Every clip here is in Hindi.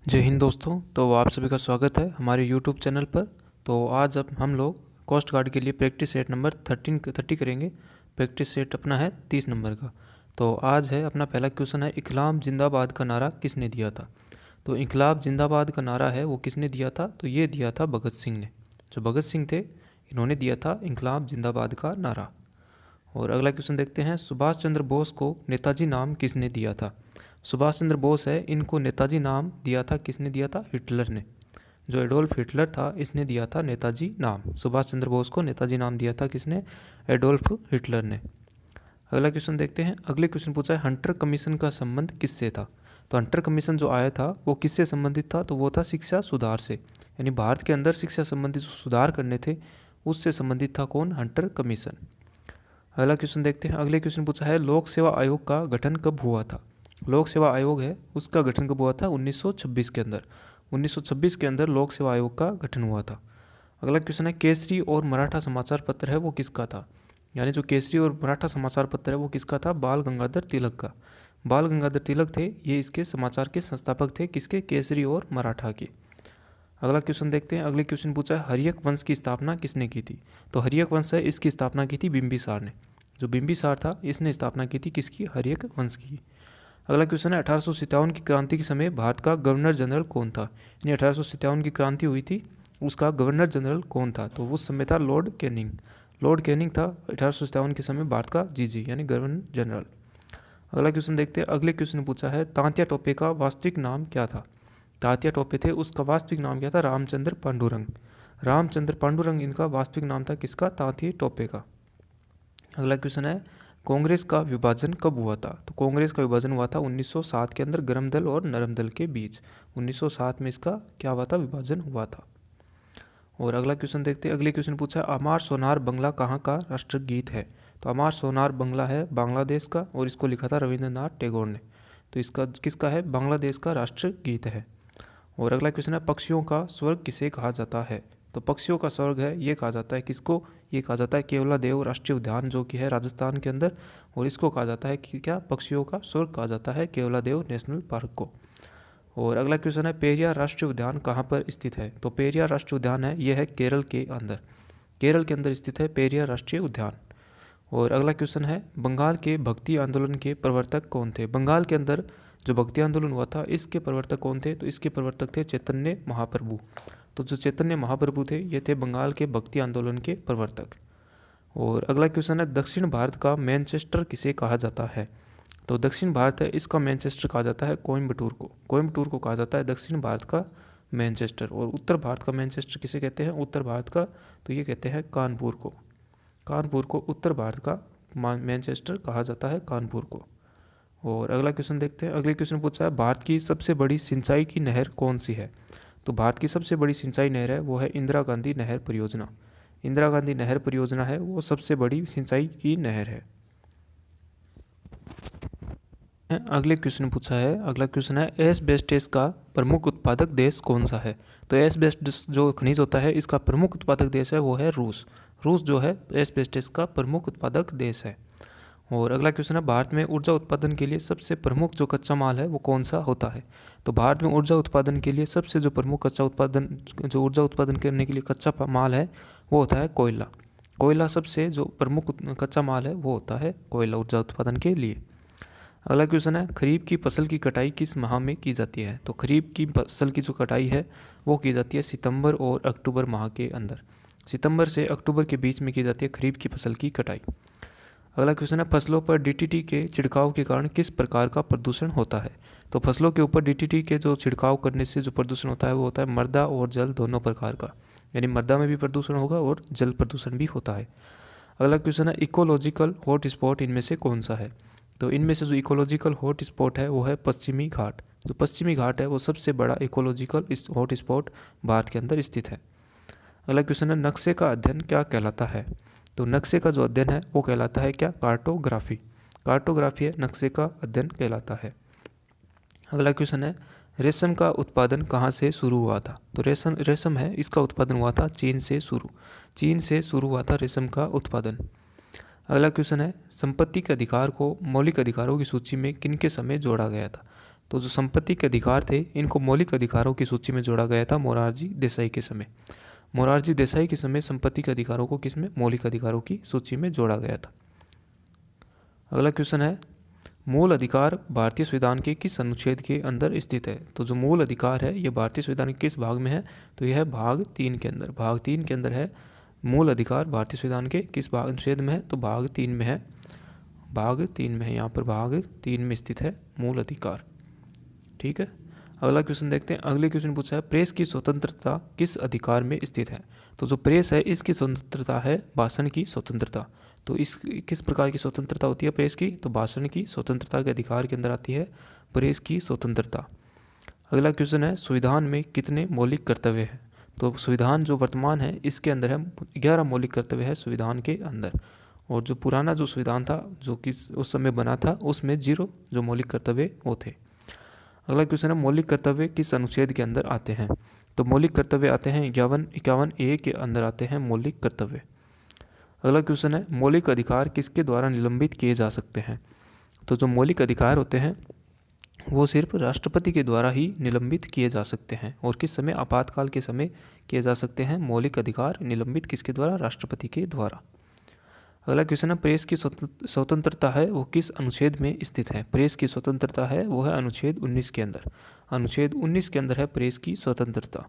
जय हिंद दोस्तों। तो आप सभी का स्वागत है हमारे यूट्यूब चैनल पर। तो आज अब हम लोग कोस्ट गार्ड के लिए प्रैक्टिस सेट नंबर 30 करेंगे। प्रैक्टिस सेट अपना है 30 नंबर का। तो आज है अपना पहला क्वेश्चन है, इकलाम जिंदाबाद का नारा किसने दिया था। तो इकलाब जिंदाबाद का नारा है वो किसने दिया था, तो ये दिया था भगत सिंह ने। जो भगत सिंह थे इन्होंने दिया था इकलाब जिंदाबाद का नारा। और अगला क्वेश्चन देखते हैं, सुभाष चंद्र बोस को नेताजी नाम किसने दिया था। सुभाष चंद्र बोस है, इनको नेताजी नाम दिया था किसने दिया था, हिटलर ने। जो एडोल्फ हिटलर था इसने दिया था नेताजी नाम। सुभाष चंद्र बोस को नेताजी नाम दिया था किसने, एडोल्फ हिटलर ने। अगला क्वेश्चन देखते हैं, अगले क्वेश्चन पूछा है हंटर कमीशन का संबंध किससे था। तो हंटर कमीशन जो आया था वो किससे संबंधित था, तो वो था शिक्षा सुधार से। यानी भारत के अंदर शिक्षा संबंधित सुधार करने थे उससे संबंधित था कौन, हंटर कमीशन। अगला क्वेश्चन देखते हैं, अगले क्वेश्चन पूछा है लोक सेवा आयोग का गठन कब हुआ था। लोक सेवा आयोग है उसका गठन कब हुआ था, 1926 के अंदर। 1926 के अंदर लोक सेवा आयोग का गठन हुआ था। अगला क्वेश्चन है, केसरी और मराठा समाचार पत्र है वो किसका था। यानी जो केसरी और मराठा समाचार पत्र है वो किसका था, बाल गंगाधर तिलक का। बाल गंगाधर तिलक थे ये इसके समाचार के संस्थापक थे, किसके, केसरी और मराठा के। अगला क्वेश्चन देखते हैं, अगले क्वेश्चन पूछा है हर्यक वंश की स्थापना किसने की थी। तो हर्यक वंश है इसकी स्थापना की थी बिंबिसार ने। जो बिंबिसार था इसने स्थापना की थी किसकी, हर्यक वंश की। अगला क्वेश्चन है 1857 की क्रांति के समय भारत का गवर्नर जनरल कौन था। यानी 1857 की क्रांति हुई थी उसका गवर्नर जनरल कौन था, तो उस समय था लॉर्ड कैनिंग। लॉर्ड कैनिंग था 1857 के समय भारत का जीजी यानी गवर्नर जनरल। अगला क्वेश्चन देखते हैं, अगले क्वेश्चन पूछा है तांत्या टोपे का वास्तविक नाम क्या था। तात्या टोपे थे उसका वास्तविक नाम क्या था, रामचंद्र पांडुरंग। रामचंद्र पांडुरंग इनका वास्तविक नाम था किसका, तात्या टोपे का। अगला क्वेश्चन है कांग्रेस का विभाजन कब हुआ था। तो कांग्रेस का विभाजन हुआ था 1907 के अंदर गर्म दल और नरम दल के बीच। 1907 में इसका क्या हुआ था, विभाजन हुआ था। और अगला क्वेश्चन देखते हैं, अगले क्वेश्चन पूछा अमार सोनार बंगला कहाँ का राष्ट्रगीत है। तो अमार सोनार बंगला है बांग्लादेश का और इसको लिखा था रविंद्रनाथ टैगोर ने। तो इसका किसका है, बांग्लादेश का राष्ट्रगीत है। और अगला क्वेश्चन है पक्षियों का स्वर्ग किसे कहा जाता है। तो पक्षियों का स्वर्ग है ये कहा जाता है किसको, ये कहा जाता है केवलादेव राष्ट्रीय उद्यान जो कि है राजस्थान के अंदर। और इसको कहा जाता है कि क्या, पक्षियों का स्वर्ग कहा जाता है केवलादेव नेशनल पार्क को। और अगला क्वेश्चन है पेरियार राष्ट्रीय उद्यान कहाँ पर स्थित है। तो पेरियार राष्ट्रीय उद्यान है यह है केरल के अंदर। केरल के अंदर स्थित है पेरियार राष्ट्रीय उद्यान। और अगला क्वेश्चन है बंगाल के भक्ति आंदोलन के प्रवर्तक कौन थे। बंगाल के अंदर जो भक्ति आंदोलन हुआ था इसके प्रवर्तक कौन थे, तो इसके प्रवर्तक थे चैतन्य महाप्रभु। तो जो चैतन्य महाप्रभु थे ये थे बंगाल के भक्ति आंदोलन के प्रवर्तक। और अगला क्वेश्चन है दक्षिण भारत का मैनचेस्टर किसे कहा जाता है। तो दक्षिण भारत है इसका मैनचेस्टर कहा जाता है कोयम्बटूर को। कोयम्बटूर को कहा जाता है दक्षिण भारत का मैनचेस्टर। और उत्तर भारत का मैनचेस्टर किसे कहते हैं, उत्तर भारत का, तो ये कहते हैं कानपुर को। कानपुर को उत्तर भारत का मैनचेस्टर कहा जाता है, कानपुर को। और अगला क्वेश्चन देखते हैं, अगले क्वेश्चन पूछा है भारत की सबसे बड़ी सिंचाई की नहर कौन सी है। तो भारत की सबसे बड़ी सिंचाई नहर है वो है इंदिरा गांधी नहर परियोजना। इंदिरा गांधी नहर परियोजना है वो सबसे बड़ी सिंचाई की नहर है। अगले क्वेश्चन पूछा है, अगला क्वेश्चन है एस्बेस्टस का प्रमुख उत्पादक देश कौन सा है। तो एस्बेस्टस जो खनिज होता है इसका प्रमुख उत्पादक देश है वो है रूस। रूस जो है एस्बेस्टस का प्रमुख उत्पादक देश है। और अगला क्वेश्चन है भारत में ऊर्जा उत्पादन के लिए सबसे प्रमुख जो कच्चा माल है वो कौन सा होता है। तो भारत में ऊर्जा उत्पादन के लिए सबसे जो प्रमुख कच्चा उत्पादन, जो ऊर्जा उत्पादन करने के लिए कच्चा माल है वो होता है कोयला। कोयला सबसे जो प्रमुख कच्चा माल है वो होता है कोयला ऊर्जा उत्पादन के लिए। अगला क्वेश्चन है खरीफ की फसल की कटाई किस माह में की जाती है। तो खरीफ की फसल की जो कटाई है वो की जाती है सितंबर और अक्टूबर माह के अंदर। सितंबर से अक्टूबर के बीच में की जाती है खरीफ की फसल की कटाई। अगला क्वेश्चन है फसलों पर डीटीटी के छिड़काव के कारण किस प्रकार का प्रदूषण होता है। तो फसलों के ऊपर डीटीटी के जो छिड़काव करने से जो प्रदूषण होता है वो होता है मृदा और जल दोनों प्रकार का। यानी मृदा में भी प्रदूषण होगा और जल प्रदूषण भी होता है। अगला क्वेश्चन है इकोलॉजिकल हॉट स्पॉट इनमें से कौन सा है। तो इनमें से जो इकोलॉजिकल हॉट स्पॉट है वो है पश्चिमी घाट। जो पश्चिमी घाट है वो सबसे बड़ा इकोलॉजिकल हॉट स्पॉट भारत के अंदर स्थित है। अगला क्वेश्चन है नक्शे का अध्ययन क्या कहलाता है। तो नक्शे का जो अध्ययन है वो कहलाता है क्या, कार्टोग्राफी। कार्टोग्राफी है नक्शे का अध्ययन कहलाता है। अगला क्वेश्चन है रेशम का उत्पादन कहाँ से शुरू हुआ था। तो रेशम है इसका उत्पादन हुआ था चीन से शुरू। चीन से शुरू हुआ था रेशम का उत्पादन। अगला क्वेश्चन है संपत्ति के अधिकार को मौलिक अधिकारों की सूची में किनके समय जोड़ा गया था। तो जो संपत्ति के अधिकार थे इनको मौलिक अधिकारों की सूची में जोड़ा गया था मोरारजी देसाई के समय। मोरारजी देसाई के समय संपत्ति के अधिकारों को किसमें, मौलिक अधिकारों की सूची में जोड़ा गया था। अगला क्वेश्चन है, मूल अधिकार भारतीय संविधान के किस अनुच्छेद के अंदर स्थित है। तो जो मूल अधिकार है ये भारतीय संविधान के किस भाग में है, तो यह है भाग 3 के अंदर। भाग 3 के अंदर है मूल अधिकार भारतीय संविधान के किस भाग अनुच्छेद में है, तो भाग 3 में है। भाग 3 में है, यहाँ पर भाग 3 में स्थित है मूल अधिकार। ठीक है, अगला क्वेश्चन देखते हैं। अगले क्वेश्चन पूछा है, प्रेस की स्वतंत्रता किस अधिकार में स्थित है। तो जो प्रेस है इसकी स्वतंत्रता है भाषण की स्वतंत्रता। तो इस किस प्रकार की स्वतंत्रता होती है प्रेस की, तो भाषण की स्वतंत्रता के अधिकार के अंदर आती है प्रेस की स्वतंत्रता। अगला क्वेश्चन है, संविधान में कितने मौलिक कर्तव्य हैं। तो संविधान जो वर्तमान है इसके अंदर है 11 मौलिक कर्तव्य है संविधान के अंदर, और जो पुराना जो संविधान था जो कि उस समय बना था उसमें 0 जो मौलिक कर्तव्य वो थे। अगला क्वेश्चन है, मौलिक कर्तव्य किस अनुच्छेद के अंदर आते हैं। तो मौलिक कर्तव्य आते हैं 51A के अंदर आते हैं मौलिक कर्तव्य। अगला क्वेश्चन है, मौलिक अधिकार किसके द्वारा निलंबित किए जा सकते हैं। तो जो मौलिक अधिकार होते हैं वो सिर्फ राष्ट्रपति के द्वारा ही निलंबित किए जा सकते हैं, और किस समय, आपातकाल के समय किए जा सकते हैं मौलिक अधिकार निलंबित किसके द्वारा, राष्ट्रपति के द्वारा। अगला क्वेश्चन है, प्रेस की स्वतंत्रता है वो किस अनुच्छेद में स्थित है। प्रेस की स्वतंत्रता है वो है अनुच्छेद 19 के अंदर। अनुच्छेद 19 के अंदर है प्रेस की स्वतंत्रता।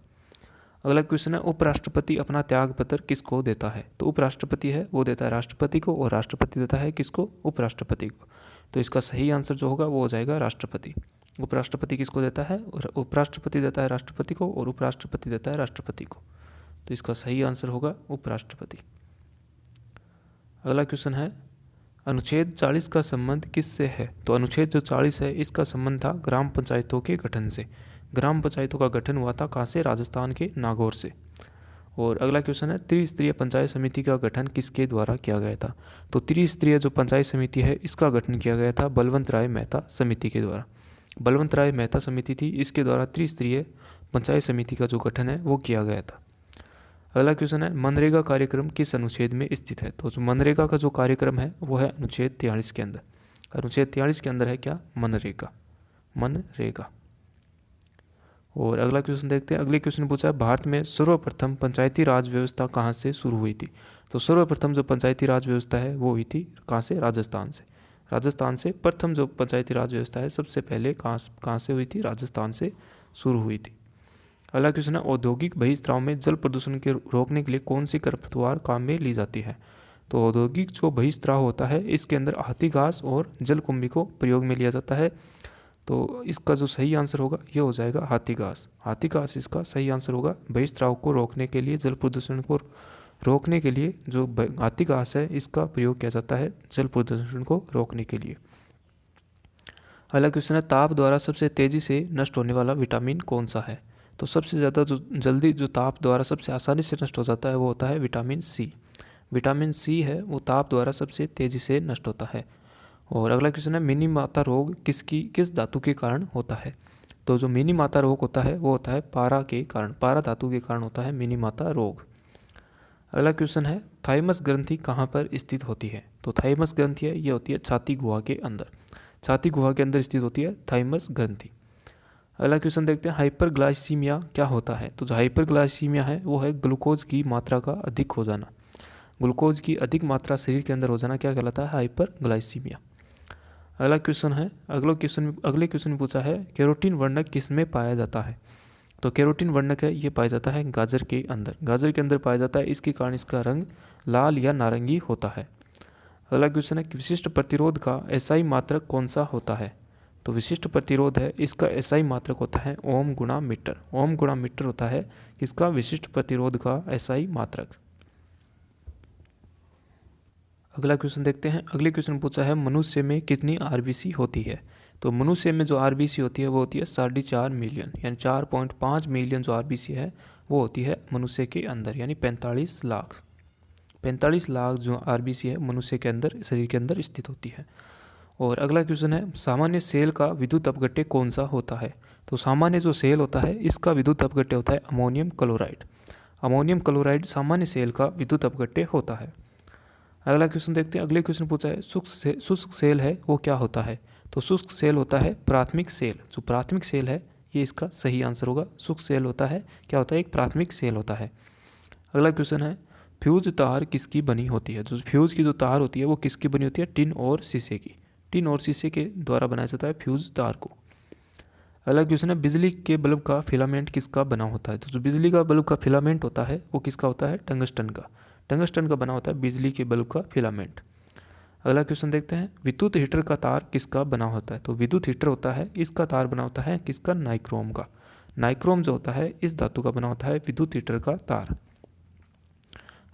अगला क्वेश्चन है, उपराष्ट्रपति अपना त्याग पत्र किसको देता है। तो उपराष्ट्रपति है वो देता है राष्ट्रपति को, और राष्ट्रपति देता है किसको, उपराष्ट्रपति को। तो इसका सही आंसर जो होगा वो हो जाएगा राष्ट्रपति। उपराष्ट्रपति किसको देता है, उपराष्ट्रपति देता है राष्ट्रपति को, और उपराष्ट्रपति देता है राष्ट्रपति को। तो इसका सही आंसर होगा उपराष्ट्रपति। अगला क्वेश्चन है, अनुच्छेद 40 का संबंध किससे है। तो अनुच्छेद जो 40 है इसका संबंध था ग्राम पंचायतों के गठन से। ग्राम पंचायतों का गठन हुआ था कहाँ से, राजस्थान के नागौर से। और अगला क्वेश्चन है, त्रिस्तरीय पंचायत समिति का गठन किसके द्वारा किया गया था। तो त्रिस्तरीय जो पंचायत समिति है इसका गठन किया गया था बलवंत राय मेहता समिति के द्वारा। बलवंत राय मेहता समिति थी, इसके द्वारा त्रिस्तरीय पंचायत समिति का जो गठन है वो किया गया था। अगला क्वेश्चन है, मनरेगा कार्यक्रम किस अनुच्छेद में स्थित है। तो जो मनरेगा का जो कार्यक्रम है वो है अनुच्छेद 43 के अंदर। अनुच्छेद 43 के अंदर है क्या, मनरेगा। मनरेगा। और अगला क्वेश्चन देखते हैं। अगले क्वेश्चन पूछा है, भारत में सर्वप्रथम पंचायती राज व्यवस्था कहाँ से शुरू हुई थी। तो सर्वप्रथम जो पंचायती राज व्यवस्था है वो हुई थी कहाँ से, राजस्थान से। राजस्थान से प्रथम जो पंचायती राज व्यवस्था है सबसे पहले कहाँ से हुई थी, राजस्थान से शुरू हुई थी। अगला क्वेश्चन है, औद्योगिक बहिस्त्राव में जल प्रदूषण के रोकने के लिए कौन सी खरपतवार काम में ली जाती है। तो औद्योगिक जो बहिस्त्राव होता है इसके अंदर हाथी घास और जलकुंभी को प्रयोग में लिया जाता है। तो इसका जो सही आंसर होगा ये हो जाएगा हाथी घास। हाथी घास इसका सही आंसर होगा। बहिस्त्राव को रोकने के लिए, जल प्रदूषण को रोकने के लिए जो हाथी घास है इसका प्रयोग किया जाता है जल प्रदूषण को रोकने के लिए। अगला क्वेश्चन है, ताप द्वारा सबसे तेजी से नष्ट होने वाला विटामिन कौन सा है। तो सबसे ज़्यादा जो जल्दी जो ताप द्वारा सबसे आसानी से नष्ट हो जाता है वो होता है विटामिन सी। विटामिन सी है वो ताप द्वारा सबसे तेज़ी से नष्ट होता है। और अगला क्वेश्चन है, मिनी माता रोग किस धातु के कारण होता है। तो जो मिनी माता रोग होता है वो होता है पारा के कारण, पारा धातु के कारण होता है मिनी माता रोग। अगला क्वेश्चन है, थाइमस ग्रंथि कहाँ पर स्थित होती है। तो थाइमस ग्रंथि है ये होती है छाती गुहा के अंदर। छाती गुहा के अंदर स्थित होती है थाइमस ग्रंथि। अगला क्वेश्चन देखते हैं, हाइपरग्लाइसीमिया क्या होता है। तो जो हाइपरग्लाइसीमिया है वो है ग्लूकोज की मात्रा का अधिक हो जाना। ग्लूकोज की अधिक मात्रा शरीर के अंदर हो जाना क्या कहलाता है, हाइपरग्लाइसीमिया। अगला क्वेश्चन है, अगले क्वेश्चन में पूछा है, कैरोटीन वर्णक किस में पाया जाता है। तो कैरोटीन वर्णक है ये पाया जाता है गाजर के अंदर। गाजर के अंदर पाया जाता है, इसके कारण इसका रंग लाल या नारंगी होता है। अगला क्वेश्चन है, विशिष्ट प्रतिरोध का एसआई मात्रक कौन सा होता है। तो विशिष्ट प्रतिरोध है इसका एसआई मात्रक होता है ओम गुणा मीटर। ओम गुणा मीटर होता है किसका, विशिष्ट प्रतिरोध का एसआई मात्रक। अगला क्वेश्चन देखते हैं। अगले क्वेश्चन पूछा है, मनुष्य में कितनी आरबीसी होती है। तो मनुष्य में जो आरबीसी होती है वो होती है 4.5 मिलियन, यानी 4.5 मिलियन जो आरबीसी है वो होती है मनुष्य के अंदर, यानी 45 लाख। 45 लाख जो आरबीसी है मनुष्य के अंदर, शरीर के अंदर स्थित होती है। और अगला क्वेश्चन है, सामान्य सेल का विद्युत अपघट्य कौन सा होता है। तो सामान्य जो सेल होता है इसका विद्युत अपघट्य होता है अमोनियम क्लोराइड। अमोनियम क्लोराइड सामान्य सेल का विद्युत अपघट्य होता है। अगला क्वेश्चन देखते हैं। अगले क्वेश्चन पूछा है, शुष्क सेल है वो क्या होता है। तो शुष्क सेल होता है प्राथमिक सेल। जो प्राथमिक सेल है ये इसका सही आंसर होगा। शुष्क सेल होता है, क्या होता है, एक प्राथमिक सेल होता है। अगला क्वेश्चन है फ्यूज तार किसकी बनी होती है। जो फ्यूज की जो तार होती है वो किसकी बनी होती है, टिन और शीशे की। टिन और शीशे के द्वारा बनाया जाता है फ्यूज तार को। अगला क्वेश्चन है बिजली के बल्ब का फिलामेंट किसका बना होता है। तो जो बिजली का बल्ब का फिलामेंट होता है वो किसका होता है, टंगस्टन का। टंगस्टन का बना होता है बिजली के बल्ब का फिलामेंट। अगला क्वेश्चन देखते हैं विद्युत हीटर का तार किसका बना होता है। तो विद्युत हीटर होता है, इसका तार बना होता है किसका, नाइक्रोम का। नाइक्रोम जो होता है इस धातु का बना होता है विद्युत हीटर का तार।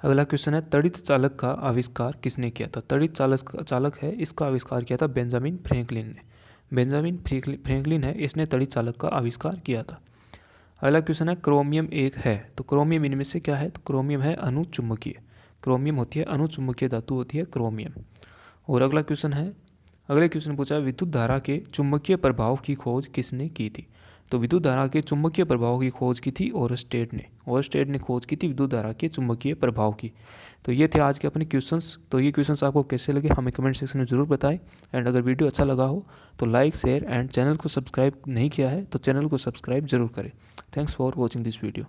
अगला क्वेश्चन है तड़ित चालक का आविष्कार किसने किया था। तड़ित चालक है, इसका आविष्कार किया था बेंजामिन फ्रैंकलिन ने। बेंजामिन फ्रैंकलिन है, इसने तड़ित चालक का आविष्कार किया था। अगला क्वेश्चन है क्रोमियम एक है। तो क्रोमियम इनमें से क्या है, तो क्रोमियम है अनुचुंबकीय। क्रोमियम होती है अनुचुंबकीय धातु होती है क्रोमियम। और अगला क्वेश्चन है, अगले क्वेश्चन पूछा विद्युत धारा के चुंबकीय प्रभाव की खोज किसने की थी। तो विद्युत धारा के चुंबकीय प्रभाव की खोज की थी ओरस्टेड ने। ओरस्टेड ने खोज की थी विद्युत धारा के चुंबकीय प्रभाव की। तो ये थे आज के अपने क्वेश्चंस। तो ये क्वेश्चंस आपको कैसे लगे हमें कमेंट सेक्शन में ज़रूर बताएं। एंड अगर वीडियो अच्छा लगा हो तो लाइक, शेयर एंड चैनल को सब्सक्राइब नहीं किया है तो चैनल को सब्सक्राइब जरूर करें। Thanks for watching this video.